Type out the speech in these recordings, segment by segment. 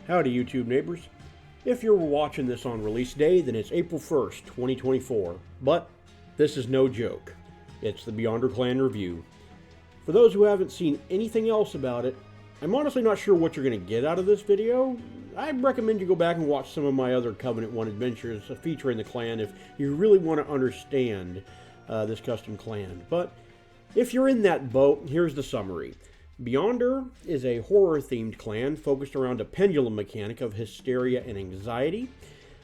Howdy YouTube neighbors. If you're watching this on release day, then it's April 1st, 2024. But this is no joke. It's the Beyonder Clan review. For those who haven't seen anything else about it, I'm honestly not sure what you're going to get out of this video. I'd recommend you go back and watch some of my other Covenant 1 adventures featuring the clan if you really want to understand this custom clan. But if you're in that boat, here's the summary. Beyonder is a horror-themed clan focused around a pendulum mechanic of hysteria and anxiety.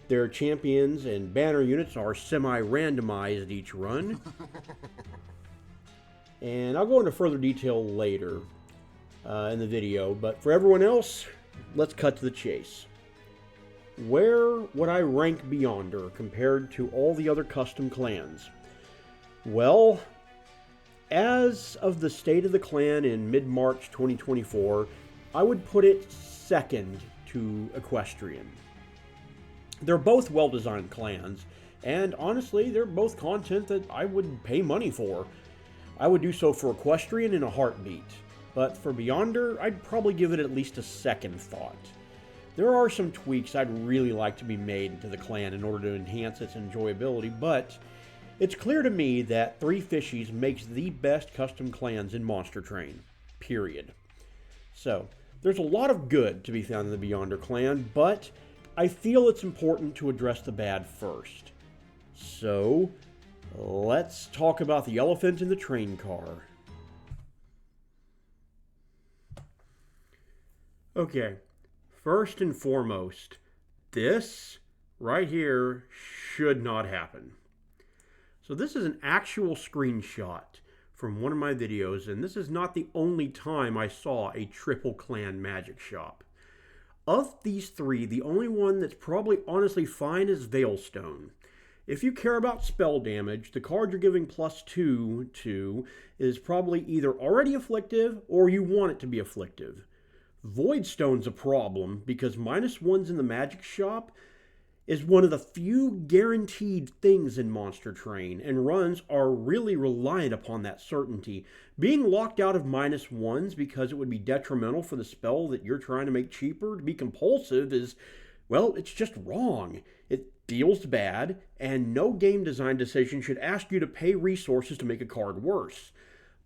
Their champions and banner units are semi-randomized each run. And I'll go into further detail later in the video, but for everyone else, let's cut to the chase. Where would I rank Beyonder compared to all the other custom clans? Well, as of the state of the clan in mid-March 2024, I would put it second to Equestrian. They're both well-designed clans, and honestly, they're both content that I would pay money for. I would do so for Equestrian in a heartbeat, but for Beyonder, I'd probably give it at least a second thought. There are some tweaks I'd really like to be made to the clan in order to enhance its enjoyability, but it's clear to me that ThreeFishies makes the best custom clans in Monster Train, period. So, there's a lot of good to be found in the Beyonder clan, but I feel it's important to address the bad first. So, let's talk about the elephant in the train car. Okay, first and foremost, this right here should not happen. So this is an actual screenshot from one of my videos, and this is not the only time I saw a triple clan magic shop. Of these three, the only one that's probably honestly fine is Veilstone. If you care about spell damage, the card you're giving +2 to is probably either already afflictive or you want it to be afflictive. Voidstone's a problem because -1s in the magic shop is one of the few guaranteed things in Monster Train, and runs are really reliant upon that certainty. Being locked out of -1s because it would be detrimental for the spell that you're trying to make cheaper to be compulsive is, well, it's just wrong. It feels bad, and no game design decision should ask you to pay resources to make a card worse.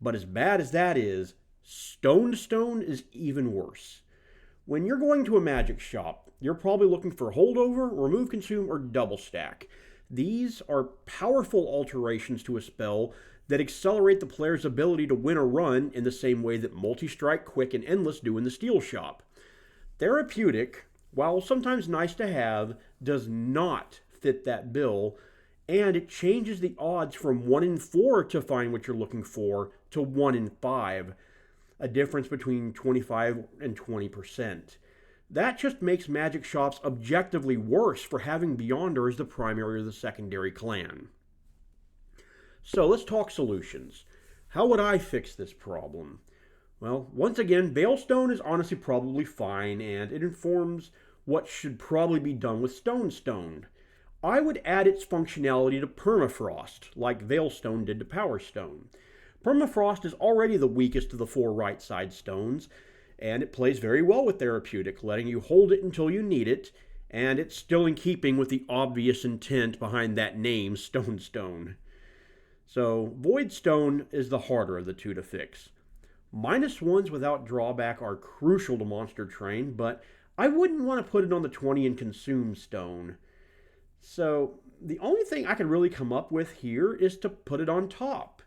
But as bad as that is, Stone to Stone is even worse. When you're going to a magic shop, you're probably looking for holdover, remove consume, or double stack. These are powerful alterations to a spell that accelerate the player's ability to win a run in the same way that multi-strike, quick, and endless do in the steel shop. Therapeutic, while sometimes nice to have, does not fit that bill, and it changes the odds from 1 in 4 to find what you're looking for to 1 in 5, a difference between 25 and 20%. That just makes magic shops objectively worse for having Beyonder as the primary or the secondary clan. So let's talk solutions. How would I fix this problem? Well, once again, Veilstone is honestly probably fine, and it informs what should probably be done with Stone. I would add its functionality to Permafrost, like Veilstone did to Power Stone. Permafrost is already the weakest of the 4 right side stones, and it plays very well with Therapeutic, letting you hold it until you need it, and it's still in keeping with the obvious intent behind that name, Stone. So, Voidstone is the harder of the two to fix. -1s without drawback are crucial to Monster Train, but I wouldn't want to put it on the 20 and consume stone. So, the only thing I can really come up with here is to put it on top.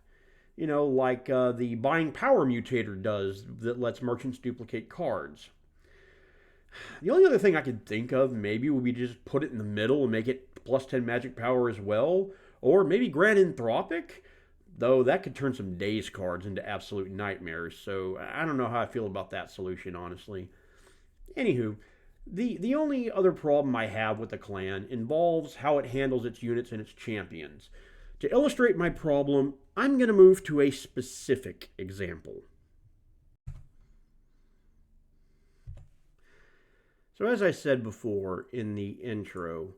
You know, like the buying power mutator does that lets merchants duplicate cards. The only other thing I could think of maybe would be to just put it in the middle and make it +10 magic power as well. Or maybe grant Entropic, though that could turn some Daze cards into absolute nightmares. So I don't know how I feel about that solution, honestly. Anywho, the only other problem I have with the clan involves how it handles its units and its champions. To illustrate my problem, I'm going to move to a specific example. So as I said before in the intro,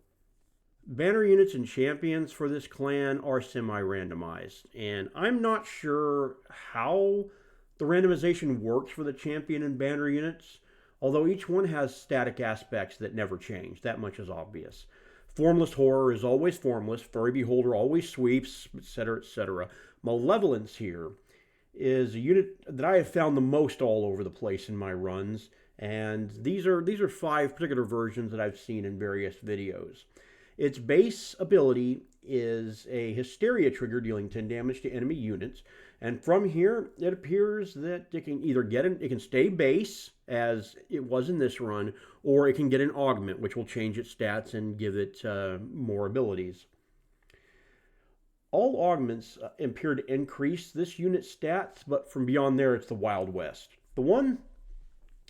banner units and champions for this clan are semi-randomized, and I'm not sure how the randomization works for the champion and banner units. although each one has static aspects that never change. That much is obvious. Formless Horror is always formless. Furry Beholder always sweeps, etc., etc. Malevolence here is a unit that I have found the most all over the place in my runs, and these are 5 particular versions that I've seen in various videos. Its base ability is a Hysteria trigger dealing 10 damage to enemy units, and from here it appears that it can either it can stay base as it was in this run, or it can get an augment which will change its stats and give it more abilities. All augments appear to increase this unit's stats, but from beyond there, it's the Wild West. The one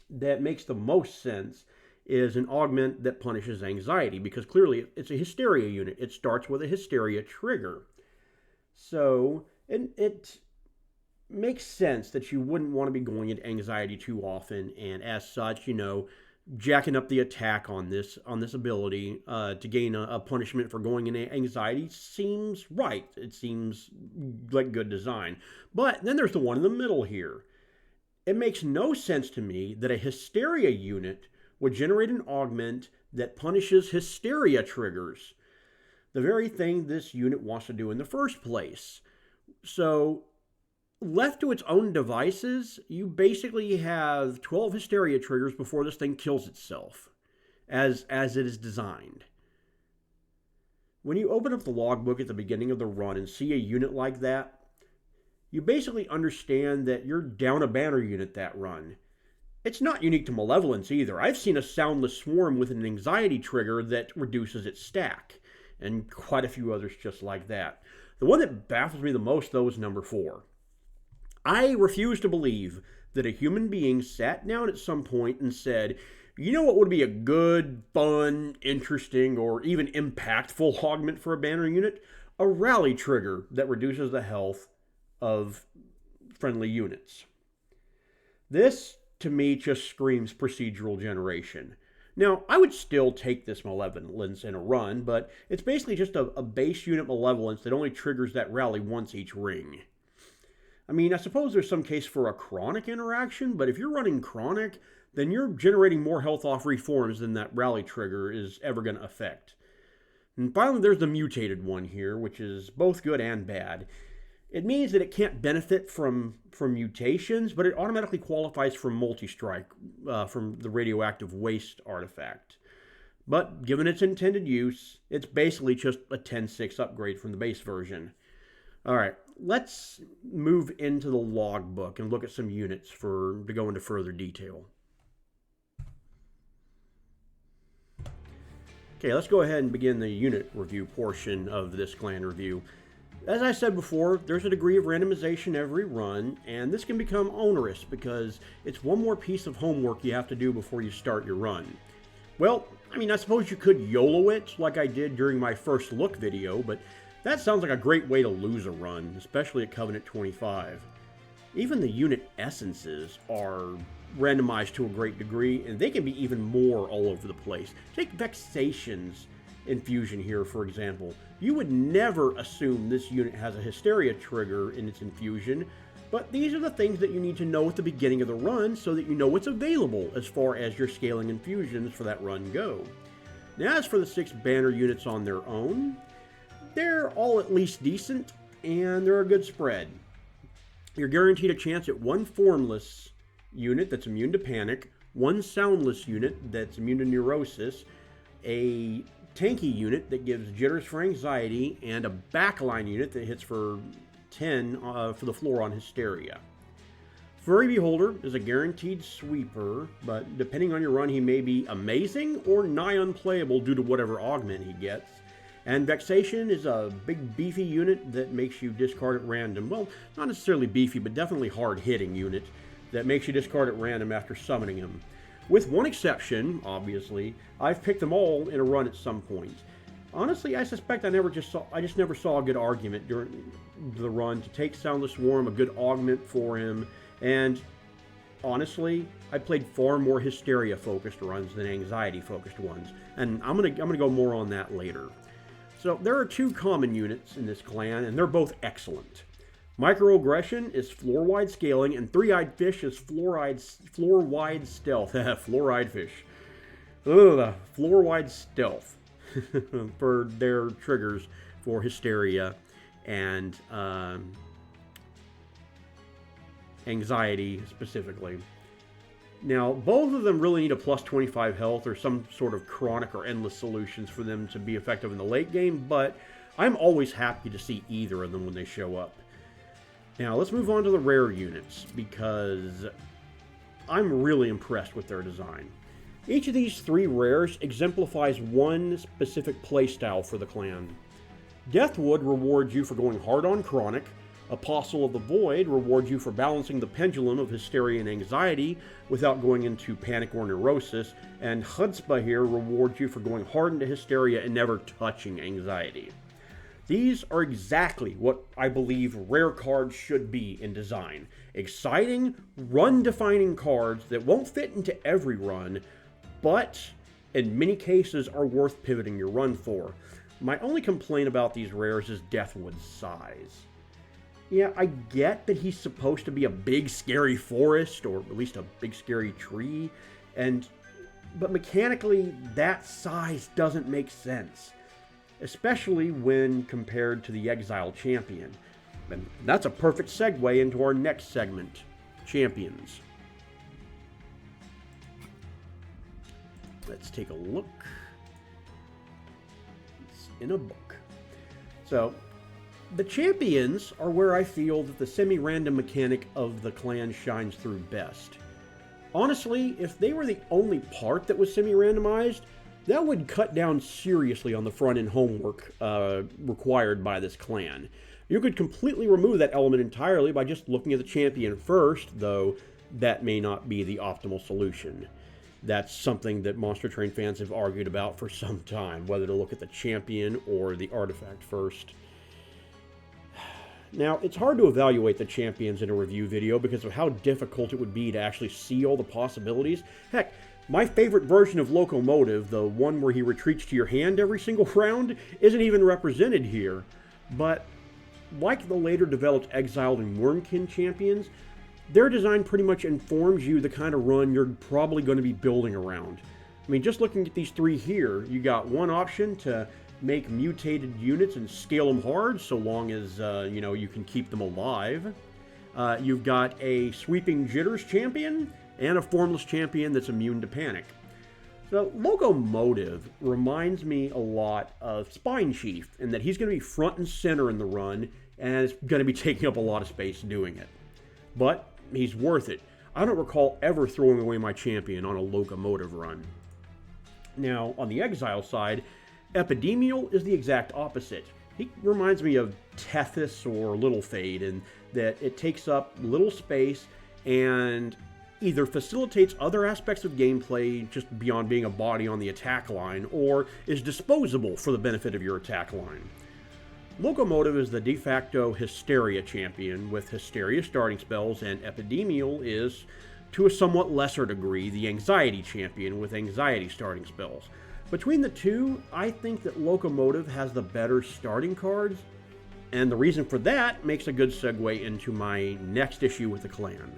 that makes the most sense is an augment that punishes anxiety, because clearly it's a Hysteria unit. It starts with a Hysteria trigger. So it makes sense that you wouldn't want to be going into anxiety too often, and as such, jacking up the attack on this ability to gain a punishment for going into anxiety seems right. It seems like good design. But then there's the one in the middle here. It makes no sense to me that a Hysteria unit would generate an augment that punishes Hysteria triggers, the very thing this unit wants to do in the first place. So left to its own devices, you basically have 12 Hysteria triggers before this thing kills itself, as it is designed. When you open up the logbook at the beginning of the run and see a unit like that, you basically understand that you're down a banner unit that run. It's not unique to Malevolence either. I've seen a Soundless Swarm with an anxiety trigger that reduces its stack, and quite a few others just like that. The one that baffles me the most, though, is number 4. I refuse to believe that a human being sat down at some point and said, you know what would be a good, fun, interesting, or even impactful augment for a banner unit? A rally trigger that reduces the health of friendly units. This, to me, just screams procedural generation. Now, I would still take this Malevolence in a run, but it's basically just a base unit Malevolence that only triggers that rally once each ring. I mean, I suppose there's some case for a chronic interaction, but if you're running chronic, then you're generating more health off reforms than that rally trigger is ever going to affect. And finally, there's the mutated one here, which is both good and bad. It means that it can't benefit from mutations, but it automatically qualifies for multi-strike from the radioactive waste artifact. But given its intended use, it's basically just a 10-6 upgrade from the base version. Alright, let's move into the logbook and look at some units to go into further detail. Okay, let's go ahead and begin the unit review portion of this clan review. As I said before, there's a degree of randomization every run, and this can become onerous because it's one more piece of homework you have to do before you start your run. Well, I mean, I suppose you could YOLO it like I did during my first look video, but that sounds like a great way to lose a run, especially at Covenant 25. Even the unit essences are randomized to a great degree, and they can be even more all over the place. Take Vexation's infusion here, for example. You would never assume this unit has a Hysteria trigger in its infusion, but these are the things that you need to know at the beginning of the run so that you know what's available as far as your scaling infusions for that run go. Now, as for the 6 banner units on their own, they're all at least decent, and they're a good spread. You're guaranteed a chance at 1 formless unit that's immune to panic, 1 soundless unit that's immune to neurosis, a tanky unit that gives jitters for anxiety, and a backline unit that hits for 10 for the floor on Hysteria. Furry Beholder is a guaranteed sweeper, but depending on your run, he may be amazing or nigh unplayable due to whatever augment he gets. And Vexation is a big beefy unit that makes you discard at random. Well, not necessarily beefy, but definitely hard-hitting unit that makes you discard at random after summoning him. With one exception, obviously, I've picked them all in a run at some point. Honestly, I suspect I just never saw a good argument during the run to take Soundless Swarm, a good augment for him, and honestly, I played far more Hysteria-focused runs than anxiety-focused ones, and I'm gonna go more on that later. So there are 2 common units in this clan, and they're both excellent. Microaggression is floor-wide scaling, and Three-Eyed Fish is floor-wide stealth. Fluoride fish. Ugh, floor-wide stealth for their triggers for hysteria and anxiety specifically. Now, both of them really need a plus 25 health or some sort of chronic or endless solutions for them to be effective in the late game, but I'm always happy to see either of them when they show up. Now, let's move on to the rare units, because I'm really impressed with their design. Each of these 3 rares exemplifies one specific playstyle for the clan. Deathwood rewards you for going hard on chronic, Apostle of the Void rewards you for balancing the pendulum of hysteria and anxiety without going into panic or neurosis, and Chutzpah here rewards you for going hard into hysteria and never touching anxiety. These are exactly what I believe rare cards should be in design. Exciting, run-defining cards that won't fit into every run, but in many cases are worth pivoting your run for. My only complaint about these rares is Deathwood's size. Yeah, I get that he's supposed to be a big scary forest, or at least a big scary tree, but mechanically that size doesn't make sense, especially when compared to the Exile Champion. And that's a perfect segue into our next segment, Champions. Let's take a look. It's in a book. So, the Champions are where I feel that the semi-random mechanic of the clan shines through best. Honestly, if they were the only part that was semi-randomized, that would cut down seriously on the front-end homework required by this clan. You could completely remove that element entirely by just looking at the champion first, though that may not be the optimal solution. That's something that Monster Train fans have argued about for some time, whether to look at the champion or the artifact first. Now, it's hard to evaluate the champions in a review video because of how difficult it would be to actually see all the possibilities. Heck, my favorite version of Locomotive, the one where he retreats to your hand every single round, isn't even represented here. But like the later developed Exiled and Wormkin champions, their design pretty much informs you the kind of run you're probably going to be building around. I mean, just looking at these 3 here, you got one option to make mutated units and scale them hard, so long as, you can keep them alive. You've got a Sweeping Jitters champion and a Formless champion that's immune to panic. So Locomotive reminds me a lot of Spine Chief in that he's going to be front and center in the run and is going to be taking up a lot of space doing it. But he's worth it. I don't recall ever throwing away my champion on a Locomotive run. Now, on the Exile side, Epidemial is the exact opposite. He reminds me of Tethys or Little Fade in that it takes up little space and either facilitates other aspects of gameplay just beyond being a body on the attack line, or is disposable for the benefit of your attack line. Locomotive is the de facto Hysteria champion with Hysteria starting spells, and Epidemial is, to a somewhat lesser degree, the Anxiety champion with Anxiety starting spells. Between the two, I think that Locomotive has the better starting cards, and the reason for that makes a good segue into my next issue with the clan.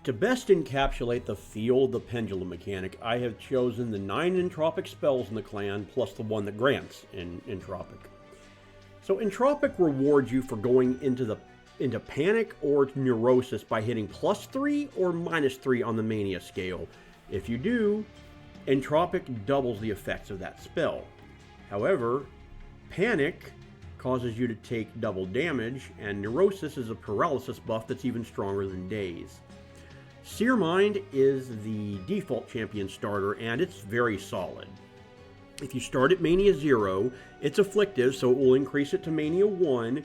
To best encapsulate the feel of the pendulum mechanic, I have chosen the 9 entropic spells in the clan, plus the one that grants in Entropic. So Entropic rewards you for going into panic or neurosis by hitting +3 or -3 on the mania scale. If you do, Entropic doubles the effects of that spell. However, panic causes you to take double damage, and neurosis is a paralysis buff that's even stronger than daze. Seer Mind is the default champion starter, and it's very solid. If you start at Mania 0, it's afflictive, so it will increase it to Mania 1,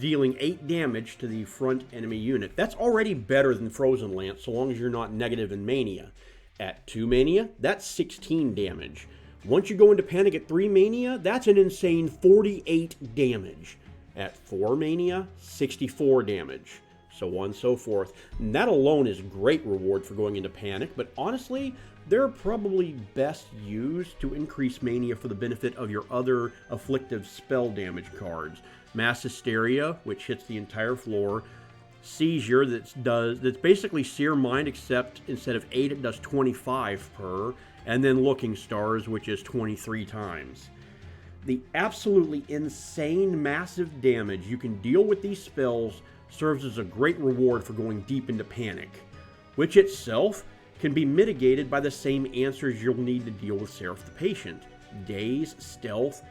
dealing 8 damage to the front enemy unit. That's already better than Frozen Lance, so long as you're not negative in Mania. At 2 Mania, that's 16 damage. Once you go into Panic at 3 Mania, that's an insane 48 damage. At 4 Mania, 64 damage. so on and so forth. And that alone is great reward for going into panic, but honestly, they're probably best used to increase mania for the benefit of your other afflictive spell damage cards. Mass Hysteria, which hits the entire floor. Seizure, that's basically Seer Mind, except instead of 8, it does 25 per. And then Looking Stars, which is 23 times. The absolutely insane massive damage you can deal with these spells serves as a great reward for going deep into panic, which itself can be mitigated by the same answers you'll need to deal with Seraph the Patient. Daze, Stealth,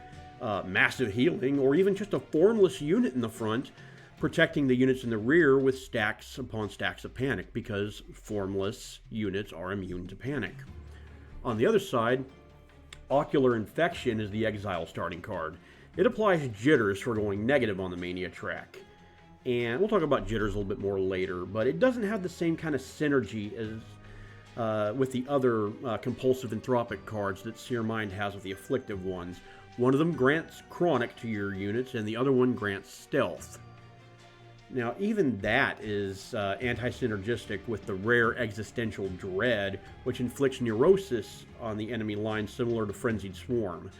Massive Healing, or even just a formless unit in the front, protecting the units in the rear with stacks upon stacks of panic, because formless units are immune to panic. On the other side, Ocular Infection is the Exile starting card. It applies jitters for going negative on the mania track. And we'll talk about jitters a little bit more later, but it doesn't have the same kind of synergy as with the other compulsive entropic cards that Seer Mind has with the afflictive ones. One of them grants chronic to your units, and the other one grants stealth. Now, even that is anti-synergistic with the rare existential dread, which inflicts neurosis on the enemy line similar to Frenzied Swarm.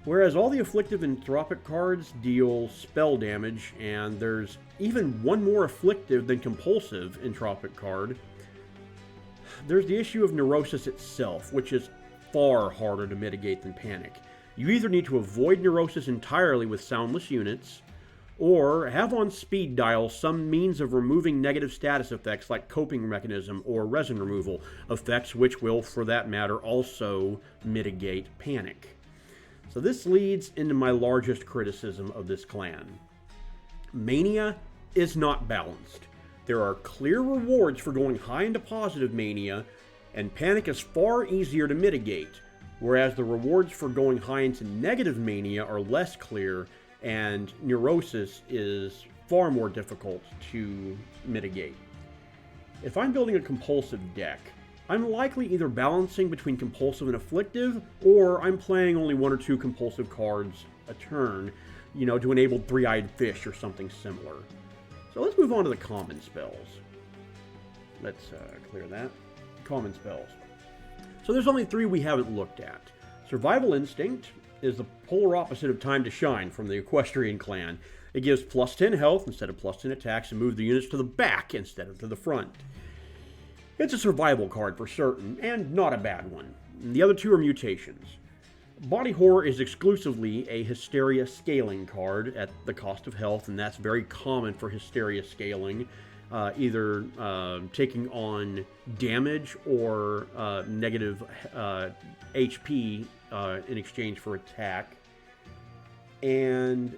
Whereas all the afflictive entropic cards deal spell damage, and there's even one more afflictive than compulsive entropic card. There's the issue of neurosis itself, which is far harder to mitigate than panic. You either need to avoid neurosis entirely with soundless units, or have on speed dial some means of removing negative status effects like coping mechanism or resin removal, effects which will, for that matter, also mitigate panic. So this leads into my largest criticism of this clan. Mania is not balanced. There are clear rewards for going high into positive mania, and panic is far easier to mitigate, whereas the rewards for going high into negative mania are less clear, and neurosis is far more difficult to mitigate. If I'm building a compulsive deck, I'm likely either balancing between compulsive and afflictive, or I'm playing only 1 or 2 compulsive cards a turn, to enable Three-Eyed Fish or something similar. So let's move on to the common spells. Let's clear that. Common spells. So there's only 3 we haven't looked at. Survival Instinct is the polar opposite of Time to Shine from the Equestrian clan. It gives plus 10 health instead of plus 10 attacks and moves the units to the back instead of to the front. It's a survival card for certain, and not a bad one. And the other 2 are mutations. Body Horror is exclusively a Hysteria scaling card at the cost of health, and that's very common for Hysteria scaling, either taking on damage or negative HP in exchange for attack. And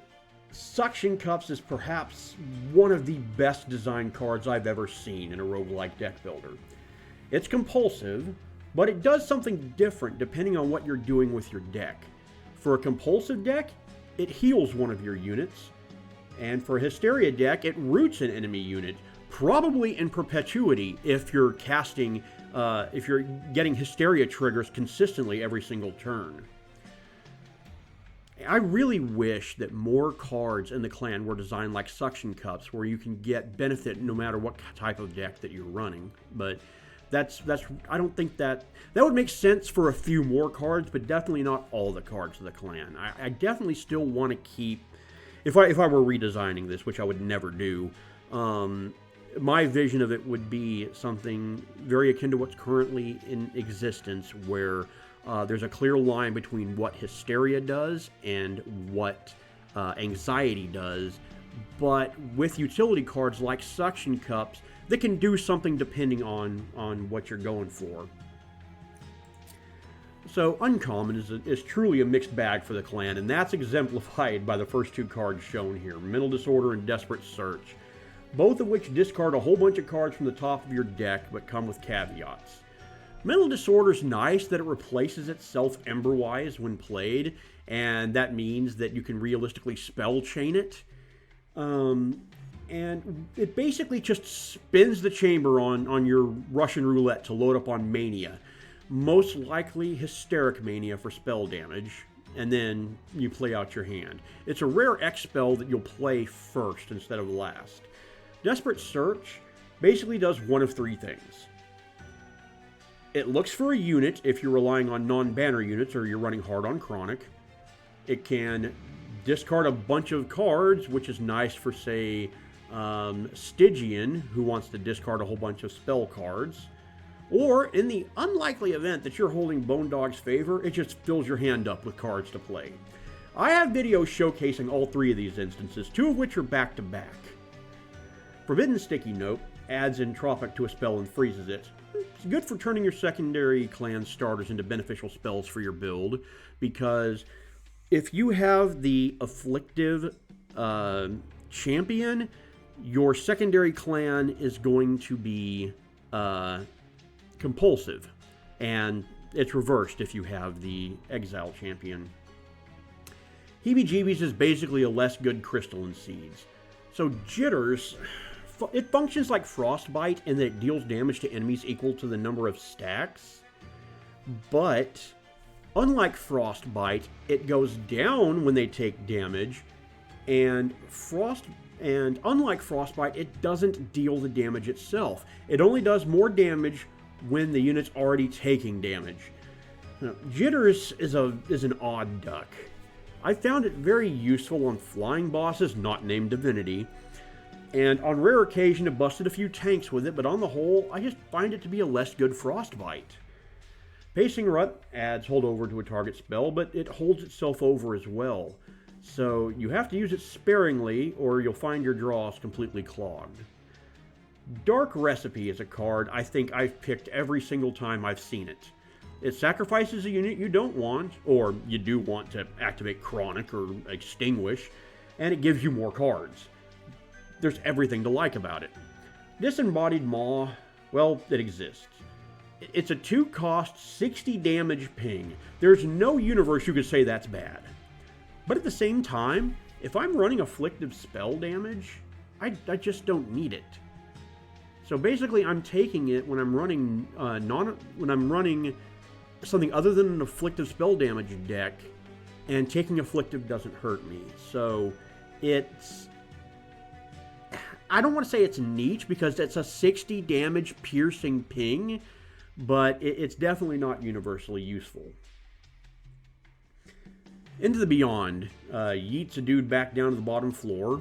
Suction Cups is perhaps one of the best designed cards I've ever seen in a roguelike deck builder. It's compulsive, but it does something different depending on what you're doing with your deck. For a compulsive deck, it heals one of your units, and for a Hysteria deck, it roots an enemy unit, probably in perpetuity if you're casting, if you're getting Hysteria triggers consistently every single turn. I really wish that more cards in the clan were designed like Suction Cups, where you can get benefit no matter what type of deck that you're running, but that's I don't think that would make sense for a few more cards, but definitely not all the cards of the clan. I definitely still want to keep, if I were redesigning this, which I would never do, my vision of it would be something very akin to what's currently in existence, where there's a clear line between what Hysteria does and what Anxiety does, but with utility cards like Suction Cups that can do something depending on what you're going for. So Uncommon is truly a mixed bag for the clan, and that's exemplified by the first 2 cards shown here, Mental Disorder and Desperate Search, both of which discard a whole bunch of cards from the top of your deck but come with caveats. Mental Disorder's nice that it replaces itself Emberwise when played, and that means that you can realistically spell chain it. And it basically just spins the chamber on your Russian roulette to load up on Mania. Most likely Hysteric Mania for spell damage, and then you play out your hand. It's a rare X spell that you'll play first instead of last. Desperate Search basically does one of three things. It looks for a unit if you're relying on non-banner units or you're running hard on Chronic. It can discard a bunch of cards, which is nice for, say, Stygian, who wants to discard a whole bunch of spell cards. Or, in the unlikely event that you're holding Bone Dog's favor, it just fills your hand up with cards to play. I have videos showcasing all three of these instances, two of which are back-to-back. Forbidden Sticky Note adds Entropic to a spell and freezes it. It's good for turning your secondary clan starters into beneficial spells for your build, because if you have the Afflictive champion, your secondary clan is going to be compulsive, and it's reversed if you have the Exile champion. Heebie-Jeebies is basically a less good Crystalline Seeds. So Jitters, it functions like Frostbite in that it deals damage to enemies equal to the number of stacks, but unlike Frostbite, it goes down when they take damage, and unlike Frostbite, it doesn't deal the damage itself. It only does more damage when the unit's already taking damage. Now, Jitters is an odd duck. I found it very useful on flying bosses not named Divinity, and on rare occasion have busted a few tanks with it, but on the whole, I just find it to be a less good Frostbite. Pacing Rut adds holdover to a target spell, but it holds itself over as well, so you have to use it sparingly or you'll find your draws completely clogged. Dark Recipe is a card I think I've picked every single time I've seen it. It sacrifices a unit you don't want, or you do want to activate Chronic or Extinguish, and it gives you more cards. There's everything to like about it. Disembodied Maw, well, it exists. It's a 2-cost, 60 damage ping. There's no universe you could say that's bad. But at the same time, if I'm running afflictive spell damage, I just don't need it. So basically, I'm taking it when I'm running something other than an afflictive spell damage deck, and taking afflictive doesn't hurt me. So I don't want to say it's niche because it's a 60 damage piercing ping, but it's definitely not universally useful. Into the Beyond, yeets a dude back down to the bottom floor.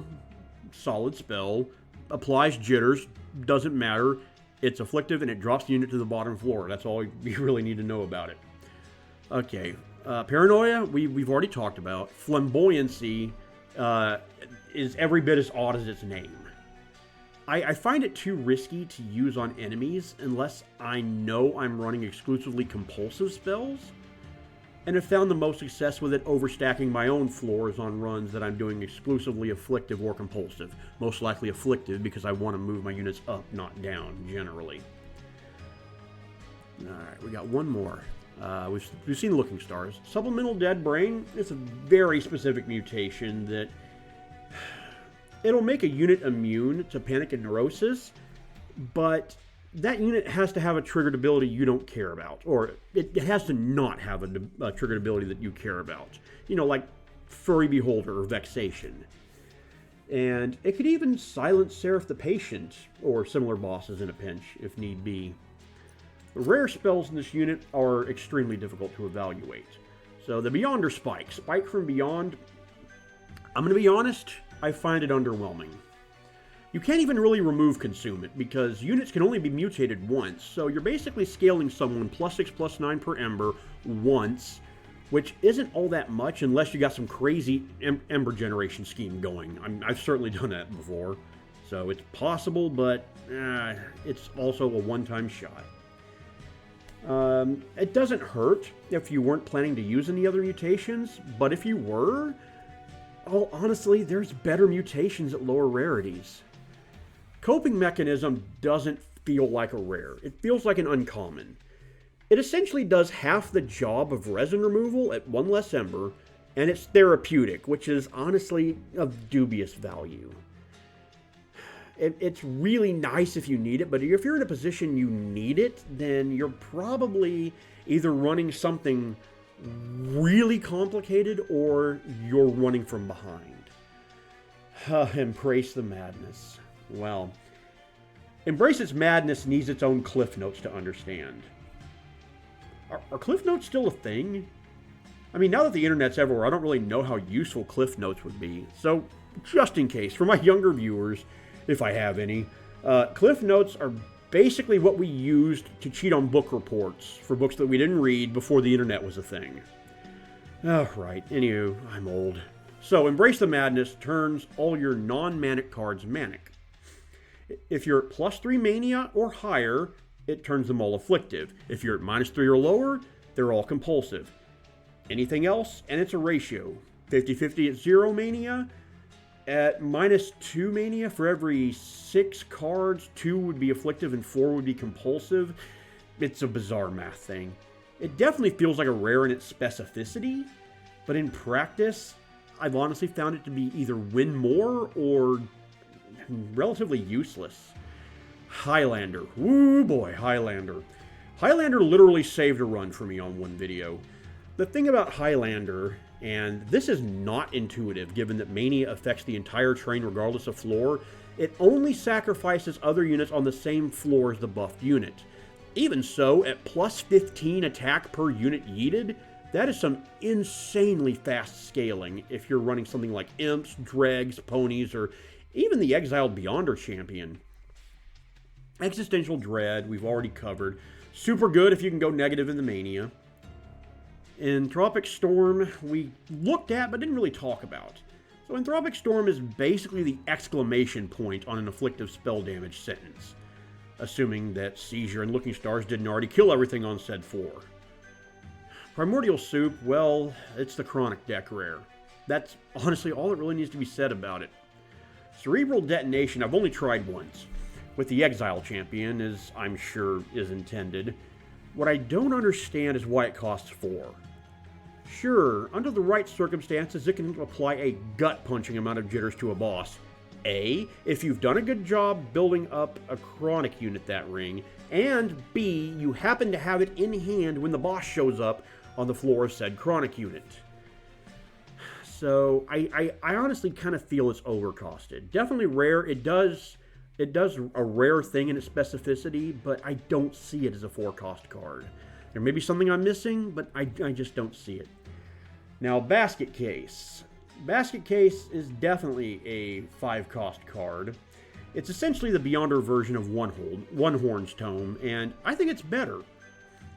Solid spell. Applies Jitters. Doesn't matter. It's afflictive and it drops the unit to the bottom floor. That's all you really need to know about it. Okay. Paranoia, we've already talked about. Flamboyancy is every bit as odd as its name. I find it too risky to use on enemies unless I know I'm running exclusively compulsive spells, and have found the most success with it overstacking my own floors on runs that I'm doing exclusively afflictive or compulsive. Most likely afflictive because I want to move my units up, not down, generally. Alright, we got one more. We've seen Looking Stars. Supplemental Dead Brain is a very specific mutation that it'll make a unit immune to Panic and Neurosis, but that unit has to have a triggered ability you don't care about, or it has to not have a triggered ability that you care about. You know, like Furry Beholder or Vexation. And it could even silence Seraph the Patient, or similar bosses in a pinch, if need be. The rare spells in this unit are extremely difficult to evaluate. So the Beyonder Spike. Spike from Beyond, I'm going to be honest, I find it underwhelming. You can't even really remove Consume It, because units can only be mutated once, so you're basically scaling someone +6/+9 per Ember once, which isn't all that much unless you got some crazy Ember generation scheme going. I've certainly done that before, so it's possible, but it's also a one-time shot. It doesn't hurt if you weren't planning to use any other mutations, but if you were, oh, honestly, there's better mutations at lower rarities. Coping Mechanism doesn't feel like a rare. It feels like an uncommon. It essentially does half the job of resin removal at 1 less Ember, and it's therapeutic, which is honestly of dubious value. It's really nice if you need it, but if you're in a position you need it, then you're probably either running something really complicated or you're running from behind. Embrace the madness. Well, Embrace Its Madness needs its own Cliff Notes to understand. Are Cliff Notes still a thing? I mean, now that the internet's everywhere, I don't really know how useful Cliff Notes would be. So, just in case, for my younger viewers, if I have any, Cliff Notes are basically what we used to cheat on book reports for books that we didn't read before the internet was a thing. Oh, right. Anywho, I'm old. So, Embrace the Madness turns all your non-manic cards manic. If you're at +3 mania or higher, it turns them all afflictive. If you're at -3 or lower, they're all compulsive. Anything else, and it's a ratio. 50-50 at 0 mania. At -2 mania, for every 6 cards, 2 would be afflictive and 4 would be compulsive. It's a bizarre math thing. It definitely feels like a rare in its specificity, but in practice, I've honestly found it to be either win more or relatively useless. Highlander. Woo boy, Highlander. Highlander literally saved a run for me on one video. The thing about Highlander, and this is not intuitive given that Mania affects the entire train regardless of floor, it only sacrifices other units on the same floor as the buffed unit. Even so, at +15 attack per unit yeeted, that is some insanely fast scaling if you're running something like Imps, Dregs, Ponies, or even the Exiled Beyonder champion. Existential Dread, we've already covered. Super good if you can go negative in the Mania. Entropic Storm, we looked at but didn't really talk about. So Entropic Storm is basically the exclamation point on an afflictive spell damage sentence, assuming that Seizure and Looking Stars didn't already kill everything on said floor. Primordial Soup, well, it's the Chronic deck rare. That's honestly all that really needs to be said about it. Cerebral Detonation, I've only tried once, with the Exile champion, as I'm sure is intended. What I don't understand is why it costs 4. Sure, under the right circumstances, it can apply a gut-punching amount of jitters to a boss. A, if you've done a good job building up a Chronic unit that ring, and B, you happen to have it in hand when the boss shows up on the floor of said Chronic unit. So, I honestly kind of feel it's overcosted. Definitely rare. It does a rare thing in its specificity, but I don't see it as a 4-cost card. There may be something I'm missing, but I just don't see it. Now, Basket Case. Basket Case is definitely a 5-cost card. It's essentially the Beyonder version of One Horn's Tome, and I think it's better,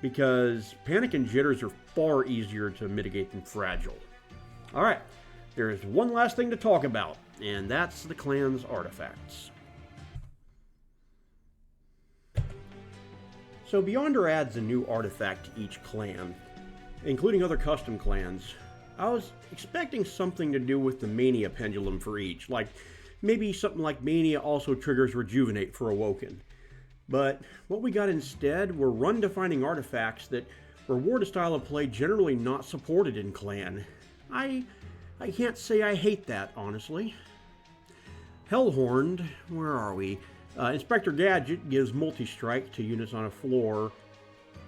because Panic and Jitters are far easier to mitigate than Fragile. Alright, there's one last thing to talk about, and that's the clan's artifacts. So Beyonder adds a new artifact to each clan, including other custom clans. I was expecting something to do with the Mania pendulum for each, like maybe something like Mania also triggers Rejuvenate for Awoken. But what we got instead were run-defining artifacts that reward a style of play generally not supported in clan. I can't say I hate that, honestly. Hellhorned, where are we? Inspector Gadget gives multi-strike to units on a floor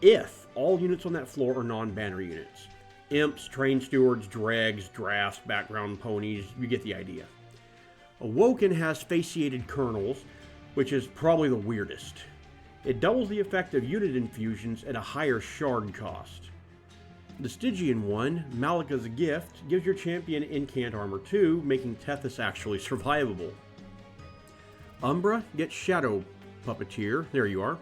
if all units on that floor are non-banner units. Imps, Train Stewards, Dregs, Drafts, Background Ponies, you get the idea. Awoken has Fasciated Kernels, which is probably the weirdest. It doubles the effect of unit infusions at a higher shard cost. The Stygian one, Malika's Gift, gives your champion Incant Armor 2, making Tethys actually survivable. Umbra gets Shadow Puppeteer, there you are,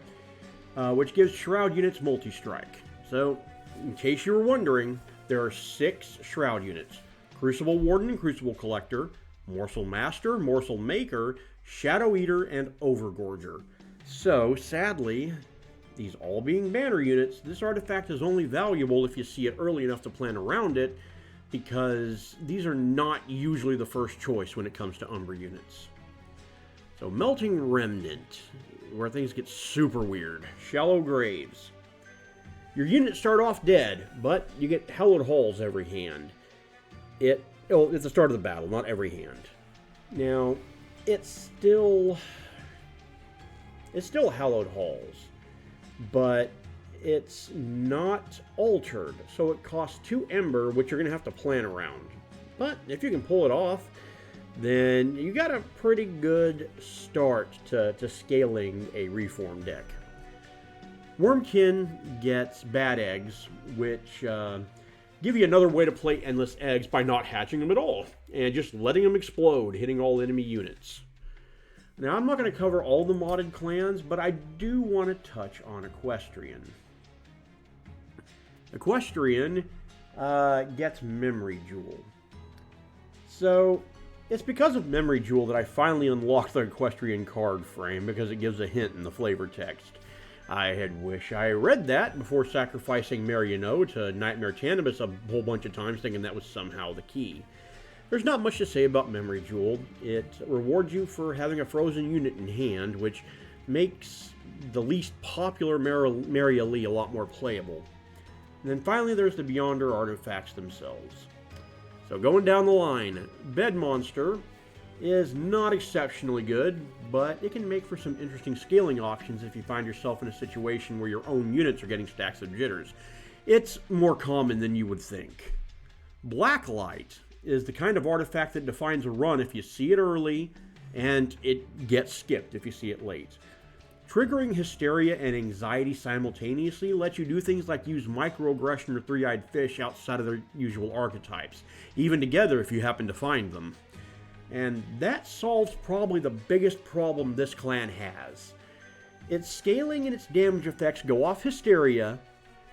which gives Shroud units multi-strike. So, in case you were wondering, there are 6 Shroud units. Crucible Warden and Crucible Collector, Morsel Master, Morsel Maker, Shadow Eater, and Overgorger. So, sadly, these all being banner units, this artifact is only valuable if you see it early enough to plan around it, because these are not usually the first choice when it comes to Umbra units. So, Melting Remnant, where things get super weird. Shallow Graves. Your units start off dead, but you get Hallowed Halls every hand. It's the start of the battle, not every hand. Now, it's still Hallowed Halls, but it's not altered, so it costs 2 Ember, which you're going to have to plan around. But if you can pull it off, then you got a pretty good start to scaling a reform deck. Wormkin gets bad eggs, which give you another way to play endless eggs by not hatching them at all, and just letting them explode, hitting all enemy units. Now, I'm not going to cover all the modded clans, but I do want to touch on Equestrian. Equestrian gets Memory Jewel. So, it's because of Memory Jewel that I finally unlocked the Equestrian card frame, because it gives a hint in the flavor text. I had wished I read that before sacrificing Mariano to Nightmare Cannabis a whole bunch of times, thinking that was somehow the key. There's not much to say about Memory Jewel. It rewards you for having a frozen unit in hand, which makes the least popular Mariali a lot more playable. And then finally there's the Beyonder artifacts themselves. So going down the line, Bed Monster is not exceptionally good, but it can make for some interesting scaling options if you find yourself in a situation where your own units are getting stacks of jitters. It's more common than you would think. Blacklight is the kind of artifact that defines a run if you see it early, and it gets skipped if you see it late. Triggering Hysteria and Anxiety simultaneously lets you do things like use Microaggression or Three-Eyed Fish outside of their usual archetypes, even together if you happen to find them. And that solves probably the biggest problem this clan has. Its scaling and its damage effects go off Hysteria,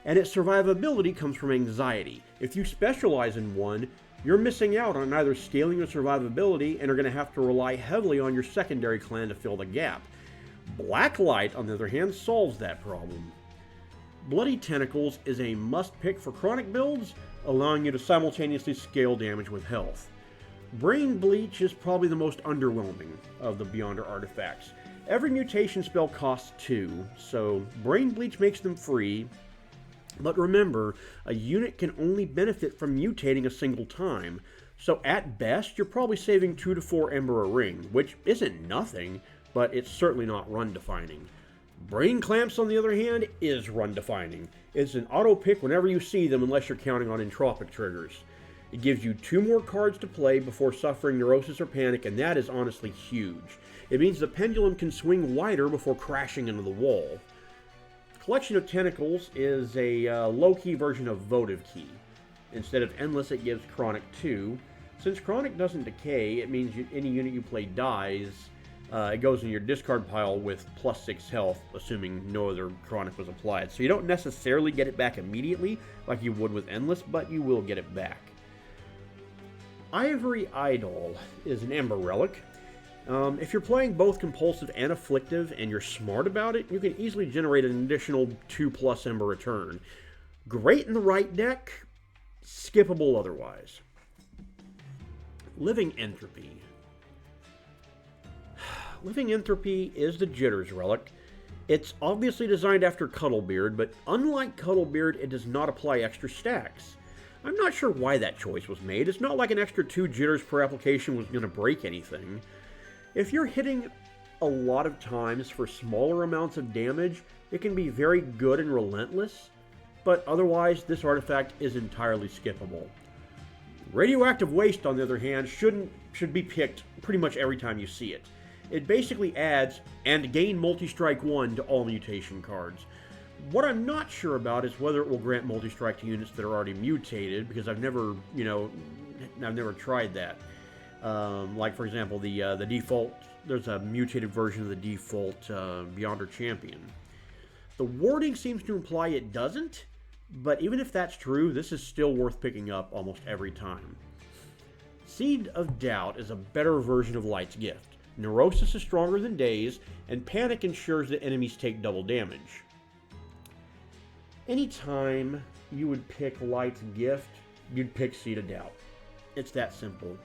and its survivability comes from Anxiety. If you specialize in one, you're missing out on either scaling or survivability and are going to have to rely heavily on your secondary clan to fill the gap. Blacklight, on the other hand, solves that problem. Bloody Tentacles is a must-pick for chronic builds, allowing you to simultaneously scale damage with health. Brain Bleach is probably the most underwhelming of the Beyonder artifacts. Every mutation spell costs 2, so Brain Bleach makes them free, but remember, a unit can only benefit from mutating a single time, so at best you're probably saving 2 to 4 Ember a ring, which isn't nothing, but it's certainly not run-defining. Brain Clamps, on the other hand, is run-defining. It's an auto-pick whenever you see them unless you're counting on Entropic triggers. It gives you 2 more cards to play before suffering neurosis or panic, and that is honestly huge. It means the pendulum can swing wider before crashing into the wall. Collection of Tentacles is a low-key version of Votive Key. Instead of Endless, it gives Chronic 2. Since Chronic doesn't decay, it means any unit you play dies. It goes in your discard pile with plus 6 health, assuming no other Chronic was applied. So you don't necessarily get it back immediately, like you would with Endless, but you will get it back. Ivory Idol is an Ember Relic. If you're playing both Compulsive and Afflictive, and you're smart about it, you can easily generate an additional 2+ Ember return. Great in the right deck, skippable otherwise. Living Entropy. Living Entropy is the Jitters relic. It's obviously designed after Cuddlebeard, but unlike Cuddlebeard, it does not apply extra stacks. I'm not sure why that choice was made. It's not like an extra 2 jitters per application was going to break anything. If you're hitting a lot of times for smaller amounts of damage, it can be very good and relentless, but otherwise this artifact is entirely skippable. Radioactive Waste, on the other hand, should be picked pretty much every time you see it. It basically adds and gain multi-strike 1 to all mutation cards. What I'm not sure about is whether it will grant multi-strike to units that are already mutated, because I've never tried that. Like, for example, the default, there's a mutated version of the default Beyonder Champion. The wording seems to imply it doesn't, but even if that's true, this is still worth picking up almost every time. Seed of Doubt is a better version of Light's Gift. Neurosis is stronger than Daze, and Panic ensures that enemies take double damage. Anytime you would pick Light's Gift, you'd pick Seed of Doubt. It's that simple.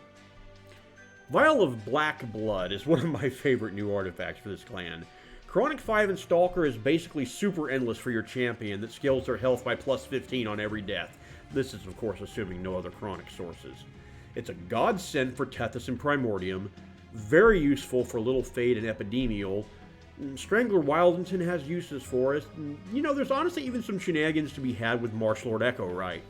Vial of Black Blood is one of my favorite new artifacts for this clan. Chronic 5 and Stalker is basically super endless for your champion that scales their health by plus 15 on every death. This is, of course, assuming no other Chronic sources. It's a godsend for Tethys and Primordium, very useful for Little Fade and Epidemial. Strangler Wildington has uses for us. You know, there's honestly even some shenanigans to be had with Marshallord Echo, right?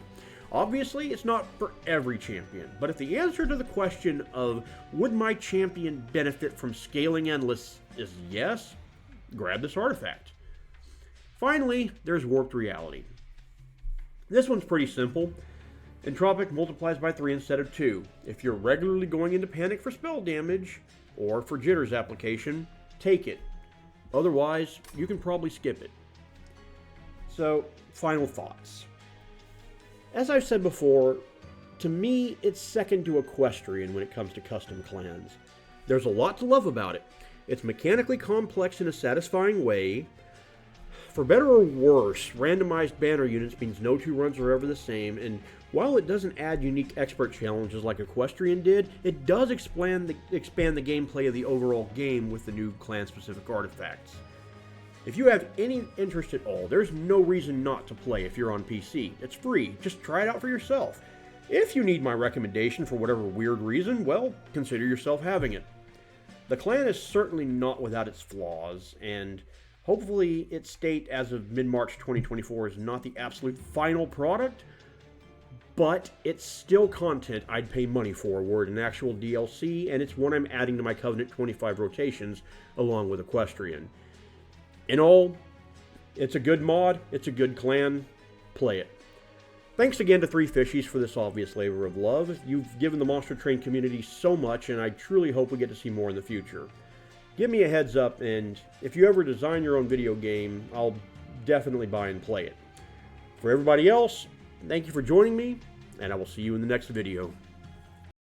Obviously, it's not for every champion, but if the answer to the question of would my champion benefit from scaling endless is yes, grab this artifact. Finally, there's Warped Reality. This one's pretty simple. Entropic multiplies by 3 instead of 2. If you're regularly going into panic for spell damage, or for Jitter's application, take it. Otherwise, you can probably skip it. So, final thoughts. As I've said before, to me, it's second to Equestrian when it comes to custom clans. There's a lot to love about it. It's mechanically complex in a satisfying way. For better or worse, randomized banner units means no two runs are ever the same, and while it doesn't add unique expert challenges like Equestrian did, it does expand the gameplay of the overall game with the new clan-specific artifacts. If you have any interest at all, there's no reason not to play if you're on PC. It's free, just try it out for yourself. If you need my recommendation for whatever weird reason, well, consider yourself having it. The clan is certainly not without its flaws, and hopefully its state as of mid-March 2024 is not the absolute final product, but it's still content I'd pay money for were it an actual DLC, and it's one I'm adding to my Covenant 25 rotations along with Equestrian. In all, it's a good mod, it's a good clan, play it. Thanks again to ThreeFishies for this obvious labor of love. You've given the Monster Train community so much, and I truly hope we get to see more in the future. Give me a heads up, and if you ever design your own video game, I'll definitely buy and play it. For everybody else, thank you for joining me, and I will see you in the next video.